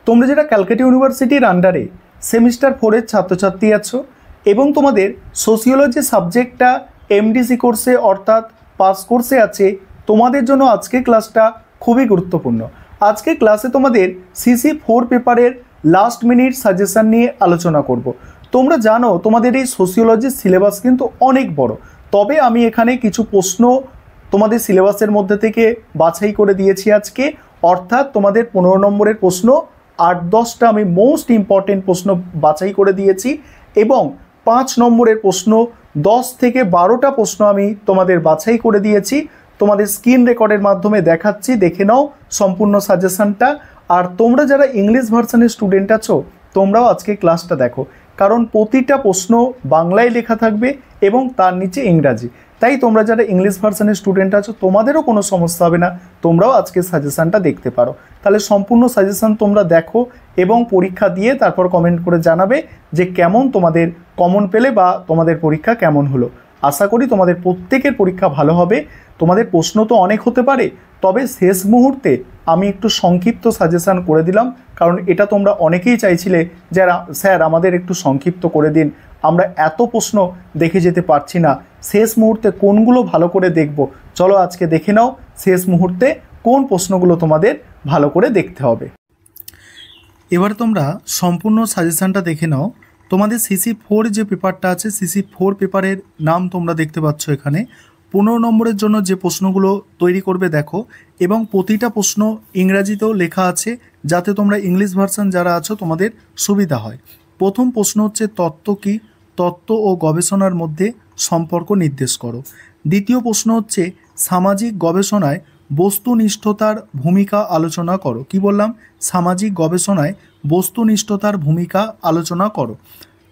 তোমরা যারা ক্যালকাটা ইউনিভার্সিটির আন্ডারে সেমিস্টার 4-এর ছাত্রছাত্রী আছো এবং তোমাদের সোশিওলজি সাবজেক্টটা এমডিসি কোর্সে অর্থাৎ পাস কোর্সে আছে, তোমাদের জন্য আজকে ক্লাসটা খুবই গুরুত্বপূর্ণ। আজকে ক্লাসে তোমাদের CC4 পেপারের লাস্ট মিনিট সাজেশন নিয়ে আলোচনা করব। তোমরা জানো তোমাদের এই সোশিওলজির সিলেবাস কিন্তু অনেক বড়, তবে আমি এখানে কিছু প্রশ্ন তোমাদের সিলেবাসের মধ্যে থেকে বাছাই করে দিয়েছি আজকে, অর্থাৎ তোমাদের 15 নম্বরের প্রশ্ন 8-10টা আমি মোস্ট ইম্পর্টেন্ট প্রশ্ন বাছাই করে দিয়েছি এবং 5 নম্বরের প্রশ্ন 10 থেকে 12টা প্রশ্ন আমি তোমাদের বাছাই করে দিয়েছি। তোমাদের স্ক্রিন রেকর্ডের মাধ্যমে দেখাচ্ছি, দেখে নাও সম্পূর্ণ সাজেশনটা। আর তোমরা যারা ইংলিশ ভার্সনের স্টুডেন্ট আছো তোমরাও আজকে ক্লাসটা দেখো, কারণ প্রতিটা প্রশ্ন বাংলায় লেখা থাকবে এবং তার নিচে ইংরাজি। তাই তোমরা যারা ইংলিশ ভার্সনের স্টুডেন্ট আছো তোমাদেরও কোনো সমস্যা হবে না, তোমরাও আজকে সাজেশনটা দেখতে পারো। তাহলে সম্পূর্ণ সাজেশন তোমরা দেখো এবং পরীক্ষা দিয়ে তারপর কমেন্ট করে জানাবে যে কেমন তোমাদের কমন পেলে বা তোমাদের পরীক্ষা কেমন হলো। আশা করি তোমাদের প্রত্যেকের পরীক্ষা ভালো হবে। তোমাদের প্রশ্ন তো অনেক হতে পারে, তবে শেষ মুহূর্তে আমি একটু সংক্ষিপ্ত সাজেশন করে দিলাম, কারণ এটা তোমরা অনেকেই চাইছিলে যে স্যার আমাদের একটু সংক্ষিপ্ত করে দিন, আমরা এত প্রশ্ন দেখে যেতে পারছি না, শেষ মুহূর্তে কোনগুলো ভালো করে দেখব। চলো আজকে দেখে নাও শেষ মুহূর্তে কোন প্রশ্নগুলো তোমাদের ভালো করে দেখতে হবে। এবার তোমরা সম্পূর্ণ সাজেশনটা দেখে নাও। তোমাদের CC4 যে পেপারটা আছে, CC4 পেপারের নাম তোমরা দেখতে পাচ্ছ এখানে। 15 নম্বরের জন্য যে প্রশ্নগুলো তৈরি করবে দেখো, এবং প্রতিটা প্রশ্ন ইংরাজিতেও লেখা আছে যাতে তোমরা ইংলিশ ভার্সন যারা আছো তোমাদের সুবিধা হয়। প্রথম প্রশ্ন হচ্ছে তত্ত্ব কি, তত্ত্ব ও গবেষণার মধ্যে সম্পর্ক নির্দেশ করো। দ্বিতীয় প্রশ্ন হচ্ছে সামাজিক গবেষণায় বস্তুনিষ্ঠতার ভূমিকা আলোচনা করো। কি বললাম? সামাজিক গবেষণায় বস্তুনিষ্ঠতার ভূমিকা আলোচনা করো।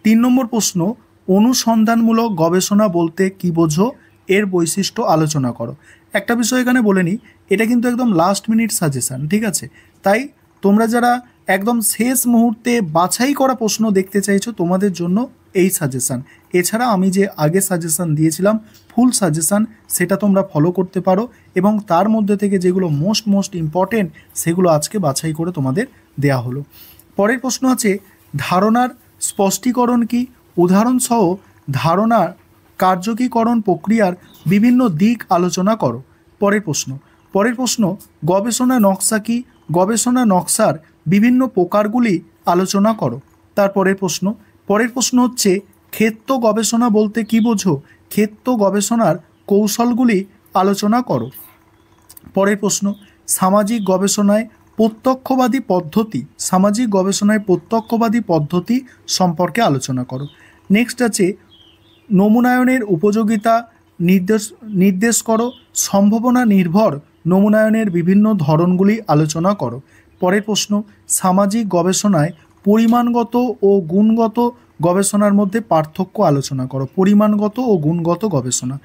3 নম্বর প্রশ্ন অনুসন্ধানমূলক গবেষণা বলতে কি বোঝো, এর বৈশিষ্ট্য আলোচনা করো। একটা বিষয় এখানে বলে নিই, এটা কিন্তু একদম লাস্ট মিনিট সাজেশন, ঠিক আছে? তাই তোমরা যারা একদম শেষ মুহূর্তে বাছাই করা প্রশ্ন দেখতে চাইছো তোমাদের জন্য এই সাজেশন। এছাড়া আমি যে আগে সাজেশন দিয়েছিলাম ফুল সাজেশন, সেটা তোমরা ফলো করতে পারো এবং তার মধ্যে থেকে যেগুলো মোস্ট ইম্পর্টেন্ট সেগুলো আজকে বাছাই করে তোমাদের দেয়া হলো। পরের প্রশ্ন আছে ধারণার স্পষ্টীকরণ কি, উদাহরণসহ ধারণার কার্যকীকরণ প্রক্রিয়ার বিভিন্ন দিক আলোচনা করো। পরের প্রশ্ন গবেষণা নকশা কি, গবেষণা নকশার বিভিন্ন প্রকারগুলি আলোচনা করো। পরের প্রশ্ন হচ্ছে ক্ষেত্র গবেষণা বলতে কি বোঝো, ক্ষেত্র গবেষণার কৌশলগুলি আলোচনা করো। পরের প্রশ্ন সামাজিক গবেষণায় প্রত্যক্ষবাদী পদ্ধতি, সামাজিক গবেষণায় প্রত্যক্ষবাদী পদ্ধতি সম্পর্কে আলোচনা করো। নেক্সট আছে নমুনায়নের উপযোগিতা নির্দেশ করো, সম্ভাবনা নির্ভর নমুনায়নের বিভিন্ন ধরনগুলি আলোচনা করো। পরের প্রশ্ন সামাজিক গবেষণায় পরিমাণগত ও গুণগত গবেষণার মধ্যে পার্থক্য আলোচনা করো, পরিমাণগত ও গুণগত গবেষণা।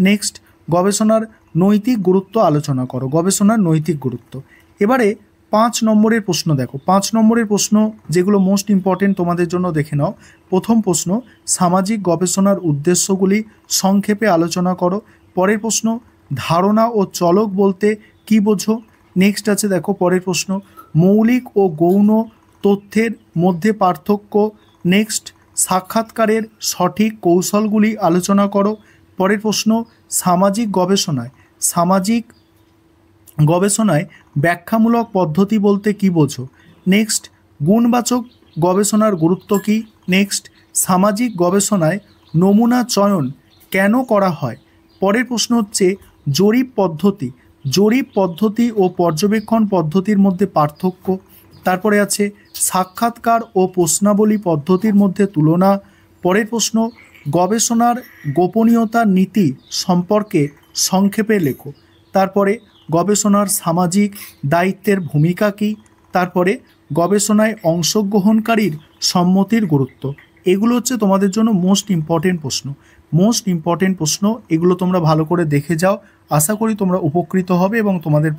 নেক্সট গবেষণার নৈতিক গুরুত্ব আলোচনা করো, গবেষণার নৈতিক গুরুত্ব। এবারে 5 নম্বরের প্রশ্ন দেখো, 5 নম্বরের প্রশ্ন যেগুলো মোস্ট ইম্পর্টেন্ট তোমাদের জন্য দেখে নাও। প্রথম প্রশ্ন সামাজিক গবেষণার উদ্দেশ্যগুলি সংক্ষেপে আলোচনা করো। পরের প্রশ্ন ধারণা ও চলক বলতে কি বোঝো। নেক্সট আছে দেখো পরের প্রশ্ন মৌলিক ও গৌণ তথ্যের মধ্যে পার্থক্য। নেক্সট সাক্ষাৎকারের সঠিক কৌশলগুলি আলোচনা করো। পরের প্রশ্ন সামাজিক গবেষণায় ব্যাখ্যামূলক পদ্ধতি বলতে কি বোঝো। নেক্সট গুণবাচক গবেষণার গুরুত্ব কী। নেক্সট সামাজিক গবেষণায় নমুনা চয়ন কেন করা হয়। পরের প্রশ্ন হচ্ছে জরিপ পদ্ধতি ও পর্যবেক্ষণ পদ্ধতির মধ্যে পার্থক্য। তারপরে আছে সাক্ষাৎকার ও প্রশ্নাবলী পদ্ধতির মধ্যে তুলনা। পরের প্রশ্ন গবেষণার গোপনীয়তার নীতি সম্পর্কে সংক্ষেপে লেখো। তারপরে গবেষণার সামাজিক দায়িত্বের ভূমিকা কী। তারপরে গবেষণায় অংশগ্রহণকারীর সম্মতির গুরুত্ব। এগুলো হচ্ছে তোমাদের জন্য মোস্ট ইম্পর্টেন্ট প্রশ্ন। এগুলো তোমরা ভালো করে দেখে যাও, আশা করি তোমরা উপকৃত হবে এবং তোমাদের